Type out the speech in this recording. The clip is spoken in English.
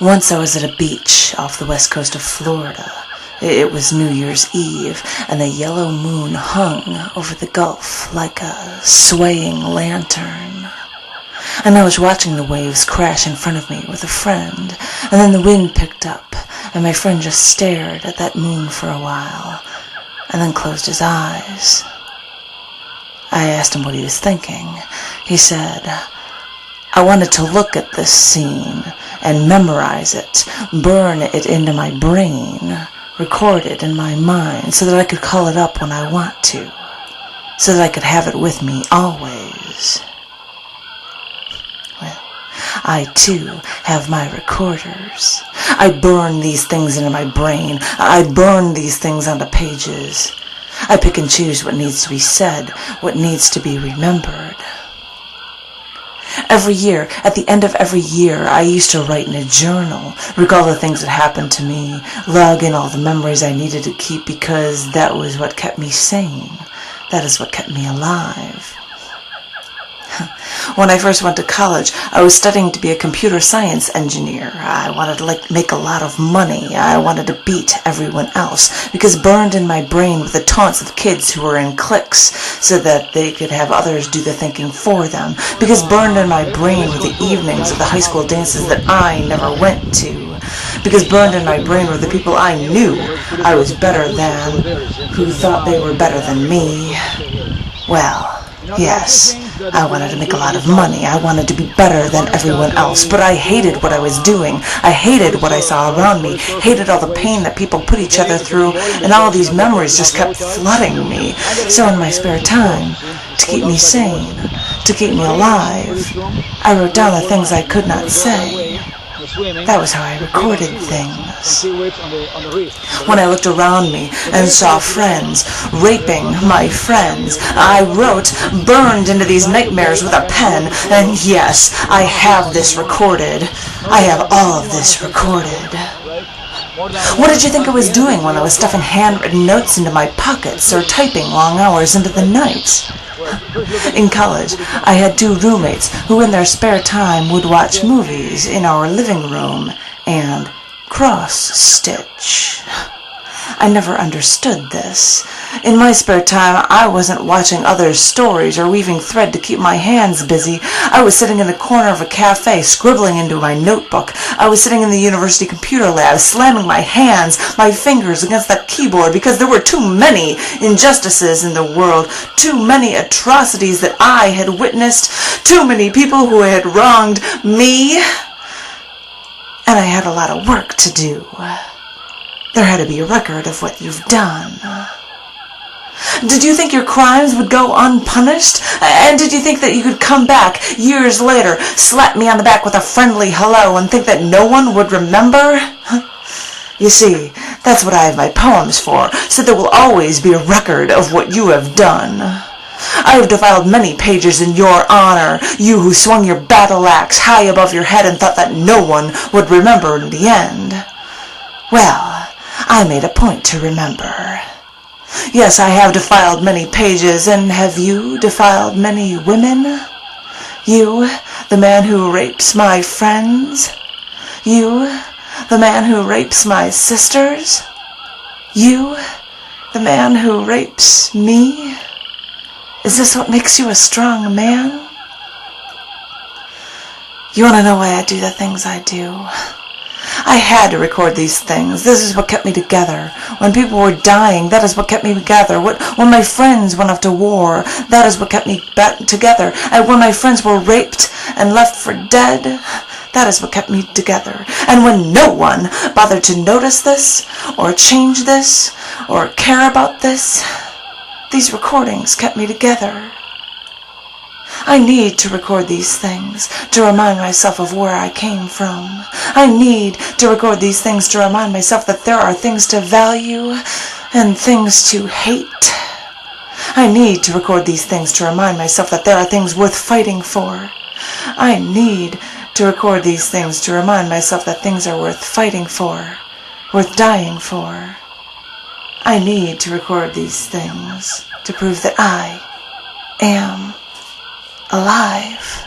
Once I was at a beach off the west coast of Florida. It was New Year's Eve, and the yellow moon hung over the Gulf like a swaying lantern. And I was watching the waves crash in front of me with a friend, and then the wind picked up, and my friend just stared at that moon for a while, and then closed his eyes. I asked him what he was thinking. He said, I wanted to look at this scene and memorize it, burn it into my brain, record it in my mind so that I could call it up when I want to, so that I could have it with me always. Well, I too have my recorders. I burn these things into my brain. I burn these things onto pages. I pick and choose what needs to be said, what needs to be remembered. Every year, at the end of every year, I used to write in a journal, recall the things that happened to me, log in all the memories I needed to keep because that was what kept me sane. That is what kept me alive. When I first went to college, I was studying to be a computer science engineer. I wanted to make a lot of money. I wanted to beat everyone else because burned in my brain were the taunts of kids who were in cliques so that they could have others do the thinking for them. Because burned in my brain were the evenings of the high school dances that I never went to. Because burned in my brain were the people I knew I was better than, who thought they were better than me. Well, yes, I wanted to make a lot of money. I wanted to be better than everyone else, but I hated what I was doing. I hated what I saw around me, hated all the pain that people put each other through, and all these memories just kept flooding me. So in my spare time, to keep me sane, to keep me alive, I wrote down the things I could not say. That was how I recorded things. When I looked around me and saw friends raping my friends, I wrote, burned into these nightmares with a pen, and yes, I have this recorded. I have all of this recorded. What did you think I was doing when I was stuffing handwritten notes into my pockets or typing long hours into the night? In college, I had 2 roommates who in their spare time would watch movies in our living room and cross-stitch. I never understood this. In my spare time, I wasn't watching others' stories or weaving thread to keep my hands busy. I was sitting in the corner of a cafe, scribbling into my notebook. I was sitting in the university computer lab, slamming my hands, my fingers against that keyboard because there were too many injustices in the world, too many atrocities that I had witnessed, too many people who had wronged me, and I had a lot of work to do. There had to be a record of what you've done. Did you think your crimes would go unpunished? And did you think that you could come back years later, slap me on the back with a friendly hello, and think that no one would remember? You see, that's what I have my poems for, so there will always be a record of what you have done. I have defiled many pages in your honor, you who swung your battle axe high above your head and thought that no one would remember in the end. Well, I made a point to remember. Yes, I have defiled many pages, and have you defiled many women? You, the man who rapes my friends? You, the man who rapes my sisters? You, the man who rapes me? Is this what makes you a strong man? You want to know why I do the things I do? I had to record these things. This is what kept me together. When people were dying, that is what kept me together. When my friends went off to war, that is what kept me together. And when my friends were raped and left for dead, that is what kept me together. And when no one bothered to notice this, or change this, or care about this, these recordings kept me together. I need to record these things to remind myself of where I came from. I need to record these things to remind myself that there are things to value and things to hate. I need to record these things to remind myself that there are things worth fighting for. I need to record these things to remind myself that things are worth fighting for, worth dying for. I need to record these things to prove that I am alive.